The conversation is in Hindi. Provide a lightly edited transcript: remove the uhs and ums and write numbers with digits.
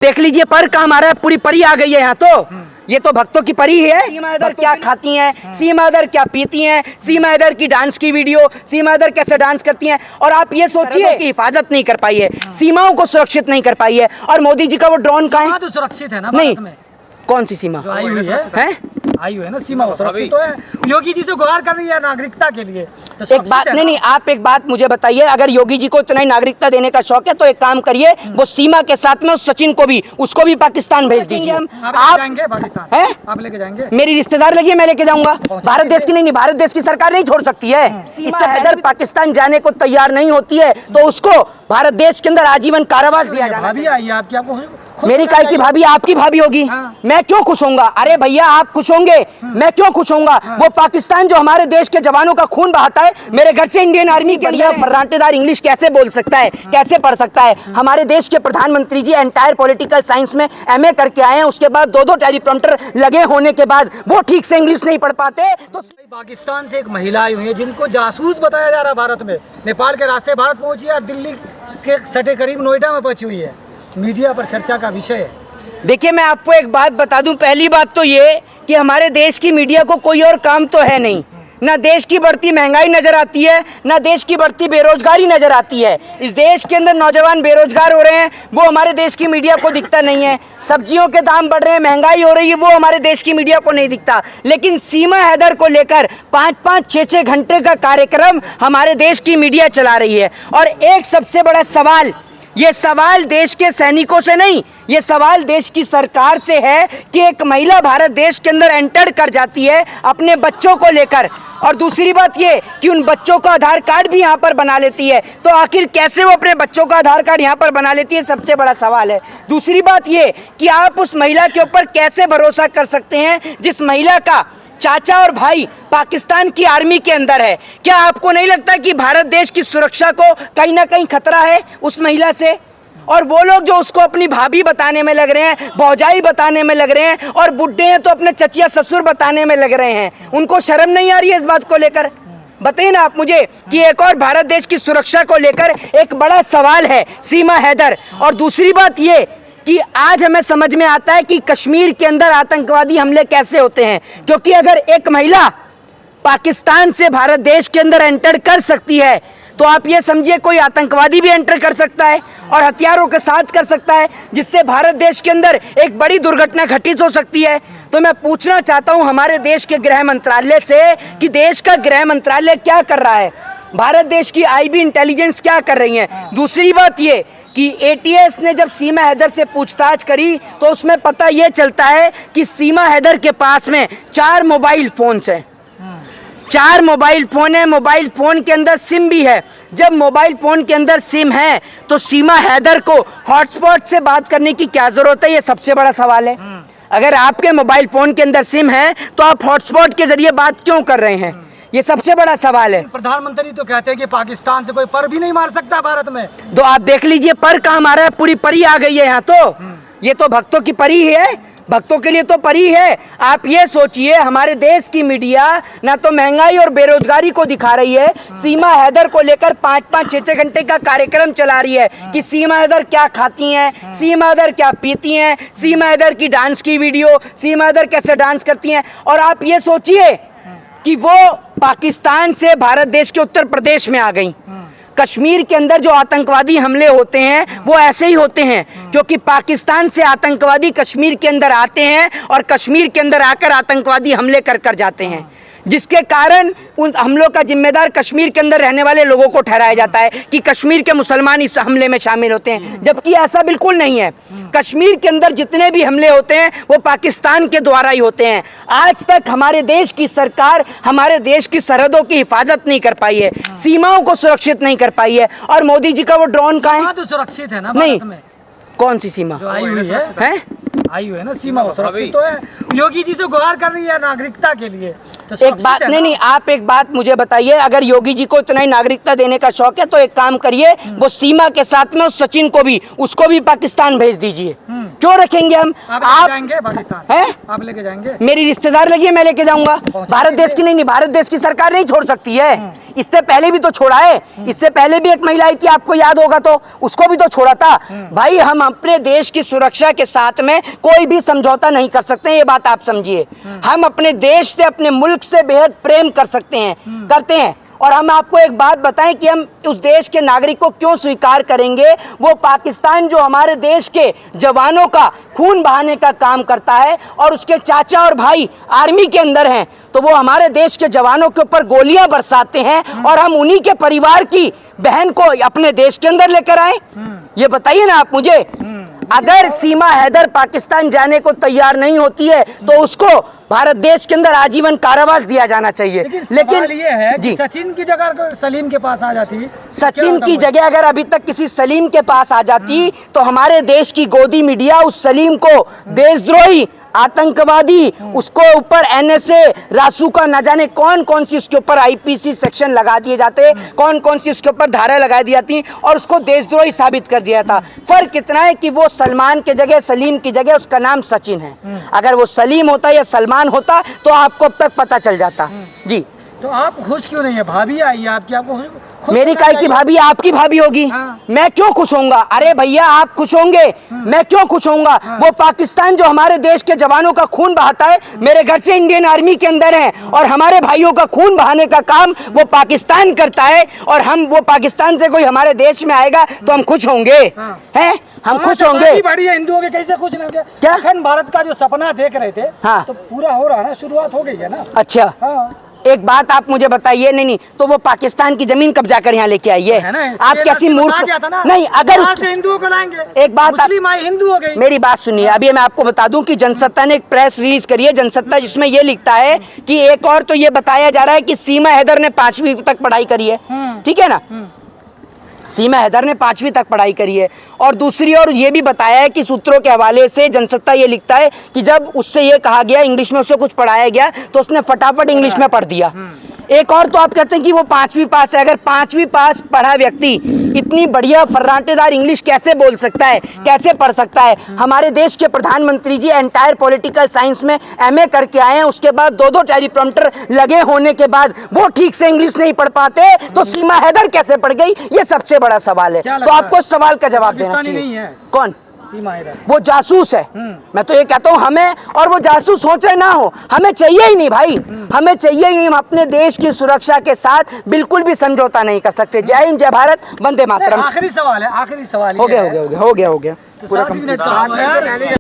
देख लीजिए पर काम आ रहा है, पूरी परी आ गई है यहाँ तो। ये तो भक्तों की परी है। सीमा इधर क्या खाती हैं, सीमा इधर क्या पीती हैं, सीमा इधर की डांस की वीडियो, सीमा इधर कैसे डांस करती हैं। और आप ये सोचिए कि हिफाजत नहीं कर पाई है, सीमाओं को सुरक्षित नहीं कर पाई है। और मोदी जी का वो ड्रोन कहाँ है? तो सुरक्षित है ना नहीं, भारत में। कौन सी सीमा आई हुई है? आई हुई है ना सीमा, सुरक्षित तो है। योगी जी से गुहार कर रही है नागरिकता के लिए, तो एक बात नहीं, आप एक बात मुझे बताइए, अगर योगी जी को इतना ही नागरिकता देने का शौक है तो एक काम करिए, वो सीमा के साथ में उस सचिन को भी, उसको भी पाकिस्तान भेज दीजिए। आप जाएंगे पाकिस्तान है? आप लेके जाएंगे? मेरी रिश्तेदार लगी है, मैं लेके जाऊंगा। भारत देश की नहीं, भारत देश की सरकार नहीं छोड़ सकती है। सीमा हैदर पाकिस्तान जाने को तैयार नहीं होती है तो उसको भारत देश के अंदर आजीवन कारावास दिया जाना। भाभी आई है आपकी, आपको मेरी काय की भाभी? आपकी भाभी होगी। मैं क्यों खुश होऊंगा? अरे भैया आप खुश होंगे, मैं क्यों खुश होऊंगा? वो पाकिस्तान जो हमारे देश के जवानों का खून बहाता है, मेरे घर से इंडियन आर्मी के लिए फर्राटेदार इंग्लिश कैसे बोल सकता है, कैसे पढ़ सकता है? हमारे देश के प्रधानमंत्री जी एंटायर पॉलिटिकल साइंस में MA करके आए हैं, उसके बाद 2 टेलीप्रॉम्प्टर लगे होने के बाद वो ठीक से इंग्लिश नहीं पढ़ पाते। तो पाकिस्तान से एक महिला आई हुई है जिनको जासूस बताया जा रहा है भारत में, नेपाल के रास्ते भारत पहुंची है और दिल्ली के सटे करीब नोएडा में पहुंची हुई है। मीडिया पर चर्चा का विषय है। देखिए मैं आपको एक बात बता दूं, पहली बात तो ये कि हमारे देश की मीडिया को कोई और काम तो है नहीं, ना देश की बढ़ती महंगाई नजर आती है, ना देश की बढ़ती बेरोजगारी नजर आती है। इस देश के अंदर नौजवान बेरोजगार हो रहे हैं, वो हमारे देश की मीडिया को दिखता नहीं है। सब्जियों के दाम बढ़ रहे हैं, महंगाई हो रही है, वो हमारे देश की मीडिया को नहीं दिखता। लेकिन सीमा हैदर को लेकर 5-5, 6-6 घंटे का कार्यक्रम हमारे देश की मीडिया चला रही है। और एक सबसे बड़ा सवाल, ये सवाल देश के सैनिकों से नहीं, ये सवाल देश की सरकार से है कि एक महिला भारत देश के अंदर एंटर कर जाती है अपने बच्चों को लेकर, और दूसरी बात ये कि उन बच्चों का आधार कार्ड भी यहाँ पर बना लेती है। तो आखिर कैसे वो अपने बच्चों का आधार कार्ड यहाँ पर बना लेती है, सबसे बड़ा सवाल है। दूसरी बात ये कि आप उस महिला के ऊपर कैसे भरोसा कर सकते हैं जिस महिला का चाचा और भाई पाकिस्तान की आर्मी के अंदर है? क्या आपको नहीं लगता कि भारत देश की सुरक्षा को कहीं ना कहीं खतरा है उस महिला से? और वो लोग जो उसको अपनी भाभी बताने में लग रहे हैं, भौजाई बताने में लग रहे हैं, और बुढ़े हैं तो अपने चचिया ससुर बताने में लग रहे हैं, उनको शर्म नहीं आ रही है इस बात को लेकर? बताइए ना आप मुझे कि एक और भारत देश की सुरक्षा को लेकर एक बड़ा सवाल है सीमा हैदर। और दूसरी बात ये कि आज हमें समझ में आता है कि कश्मीर के अंदर आतंकवादी हमले कैसे होते हैं, क्योंकि अगर एक महिला पाकिस्तान से भारत देश के अंदर एंटर कर सकती है तो आप ये समझिए कोई आतंकवादी भी एंटर कर सकता है और हथियारों के साथ कर सकता है, जिससे भारत देश के अंदर एक बड़ी दुर्घटना घटित हो सकती है। तो मैं पूछना चाहता हूं हमारे देश के गृह मंत्रालय से कि देश का गृह मंत्रालय क्या कर रहा है, भारत देश की IB इंटेलिजेंस क्या कर रही है? दूसरी बात ये कि ATS ने जब सीमा हैदर से पूछताछ करी तो उसमें पता ये चलता है कि सीमा हैदर के पास में 4 मोबाइल फोन्स हैं, 4 मोबाइल फोन है, मोबाइल फोन के अंदर सिम भी है। जब मोबाइल फोन के अंदर सिम है तो सीमा हैदर को हॉटस्पॉट से बात करने की क्या जरूरत है? ये सबसे बड़ा सवाल है। अगर आपके मोबाइल फोन के अंदर सिम है तो आप हॉटस्पॉट के जरिए बात क्यों कर रहे हैं? ये सबसे बड़ा सवाल है। प्रधानमंत्री तो कहते हैं कि पाकिस्तान से कोई पर भी नहीं मार सकता भारत में। तो आप देख लीजिए पर काम आ रहा है, पूरी परी आ गई है यहाँ तो। ये तो भक्तों की परी है, भक्तों के लिए तो परी है। आप ये सोचिए हमारे देश की मीडिया ना तो महंगाई और बेरोजगारी को दिखा रही है, सीमा हैदर को लेकर 5-5, 6-6 घंटे का कार्यक्रम चला रही है कि सीमा हैदर क्या खाती हैं, सीमा हैदर क्या पीती हैं, सीमा हैदर की डांस की वीडियो, सीमा हैदर कैसे डांस करती हैं। और आप ये सोचिए कि वो पाकिस्तान से भारत देश के उत्तर प्रदेश में आ गई। कश्मीर के अंदर जो आतंकवादी हमले होते हैं वो ऐसे ही होते हैं, क्योंकि पाकिस्तान से आतंकवादी कश्मीर के अंदर आते हैं और कश्मीर के अंदर आकर आतंकवादी हमले कर जाते हैं, जिसके कारण उन हमलों का जिम्मेदार कश्मीर के अंदर रहने वाले लोगों को ठहराया जाता है कि कश्मीर के मुसलमान इस हमले में शामिल होते हैं, जबकि ऐसा बिल्कुल नहीं है। कश्मीर के अंदर जितने भी हमले होते हैं वो पाकिस्तान के द्वारा ही होते हैं। आज तक हमारे देश की सरकार हमारे देश की सरहदों की हिफाजत नहीं कर पाई है, सीमाओं को सुरक्षित नहीं कर पाई है। और मोदी जी का वो ड्रोन कहाँ है? तो सुरक्षित है ना नहीं, भारत में। कौन सी सीमा आई हुई है? आई हुई है ना सीमा, सुरक्षित तो है। योगी जी से गुहार कर रही है नागरिकता के लिए, तो एक बात नहीं, आप एक बात मुझे बताइए, अगर योगी जी को इतना ही नागरिकता देने का शौक है तो एक काम करिए, वो सीमा के साथ में उस सचिन को भी, उसको भी पाकिस्तान भेज दीजिए। क्यों रखेंगे हम? आप जाएंगे पाकिस्तान? हैं? आप लेके जाएंगे? मेरी रिश्तेदार लगी है, मैं लेके जाऊंगा। भारत देश की नहीं, भारत देश की सरकार नहीं छोड़ सकती है। इससे पहले भी तो छोड़ा है, इससे पहले भी एक महिला आई थी, आपको याद होगा, तो उसको भी तो छोड़ा था। भाई हम अपने देश की सुरक्षा के साथ में कोई भी समझौता नहीं कर सकते, ये बात आप समझिए। हम अपने देश से, अपने मुल्क से बेहद प्रेम कर सकते हैं, करते हैं। और हम आपको एक बात बताएं कि हम उस देश के नागरिक को क्यों स्वीकार करेंगे। वो पाकिस्तान जो हमारे देश के जवानों का खून बहाने का काम करता है और उसके चाचा और भाई आर्मी के अंदर हैं, तो वो हमारे देश के जवानों के ऊपर गोलियां बरसाते हैं और हम उन्हीं के परिवार की बहन को अपने देश के अंदर लेकर आए। ये बताइए ना आप मुझे। अगर सीमा हैदर पाकिस्तान जाने को तैयार नहीं होती है तो उसको भारत देश के अंदर आजीवन कारावास दिया जाना चाहिए। लेकिन ये है कि सचिन की जगह सलीम के पास आ जाती, सचिन की जगह अगर अभी तक किसी सलीम के पास आ जाती तो हमारे देश की गोदी मीडिया उस सलीम को देशद्रोही, आतंकवादी, उसको ऊपर एनएसए, रासुका, न जाने कौन कौन सी उसके ऊपर आईपीसी सेक्शन लगा दिए जाते, कौन कौन सी उसके ऊपर धारा लगा दी जाती और उसको देशद्रोही साबित कर दिया था। फर्क इतना है कि वो सलमान के जगह, सलीम की जगह उसका नाम सचिन है। अगर वो सलीम होता या सलमान होता तो आपको अब तक पता चल जाता। जी, तो आप खुश क्यों नहीं है? भाभी आई है आपकी, आपको खुश मेरी काय की भाभी आपकी भाभी होगी? मैं क्यों खुश होऊंगा? अरे भैया आप खुश होंगे, मैं क्यों खुश होऊंगा? वो पाकिस्तान जो हमारे देश के जवानों का खून बहाता है, मेरे घर से इंडियन आर्मी के अंदर है और हमारे भाइयों का खून बहाने का काम वो पाकिस्तान करता है और हम, वो पाकिस्तान से कोई हमारे देश में आएगा तो हम खुश होंगे? हैं? हम खुश होंगे? बड़ी है हिंदुओं के, कैसे खुश नहीं? क्या अखंड भारत का जो सपना देख रहे थे, हाँ, तो पूरा हो रहा है ना, शुरुआत हो गई है ना। अच्छा, हाँ। एक बात आप मुझे बताइए। नहीं, तो वो पाकिस्तान की जमीन कब्जा कर यहाँ लेके आई है। आप कैसी मूर्ख? नहीं, अगर हिंदुओं को लाएंगे, एक बात, मुस्लिम आए हिंदू हो गई। मेरी बात सुनिए। अभी मैं आपको बता दूं कि जनसत्ता ने एक प्रेस रिलीज करी है, जनसत्ता, जिसमें ये लिखता है कि एक और तो ये बताया जा रहा है कि सीमा हैदर ने 5वीं तक पढ़ाई करी है, ठीक है ना? सीमा हैदर ने 5वीं तक पढ़ाई करी है। और दूसरी ओर ये भी बताया है कि सूत्रों के हवाले से जनसत्ता ये लिखता है कि जब उससे ये कहा गया, इंग्लिश में उससे कुछ पढ़ाया गया तो उसने फटाफट इंग्लिश में पढ़ दिया। एक और तो आप कहते हैं कि वो 5वीं पास है। अगर 5वीं पास पढ़ा व्यक्ति इतनी बढ़िया फर्राटेदार इंग्लिश कैसे बोल सकता है, कैसे पढ़ सकता है? हमारे देश के प्रधानमंत्री जी एंटायर पॉलिटिकल साइंस में एमए करके आए हैं, उसके बाद 2-2 टेलीप्रॉम्प्टर लगे होने के बाद वो ठीक से इंग्लिश नहीं पढ़ पाते, तो सीमा हैदर कैसे पढ़ गई? ये सबसे बड़ा सवाल है। तो आपको इस सवाल का जवाब देना चाहिए। कौन? सीमा हैदर। वो जासूस है। मैं तो ये कहता हूँ, हमें, और वो जासूस हो चाहे ना हो, हमें चाहिए ही नहीं भाई, हमें चाहिए ही नहीं। हम अपने देश की सुरक्षा के साथ बिल्कुल भी समझौता नहीं कर सकते। जय हिंद, जय भारत, वंदे मातरम। आखिरी सवाल है, आखिरी सवाल। हो गया। तो 7 मिनट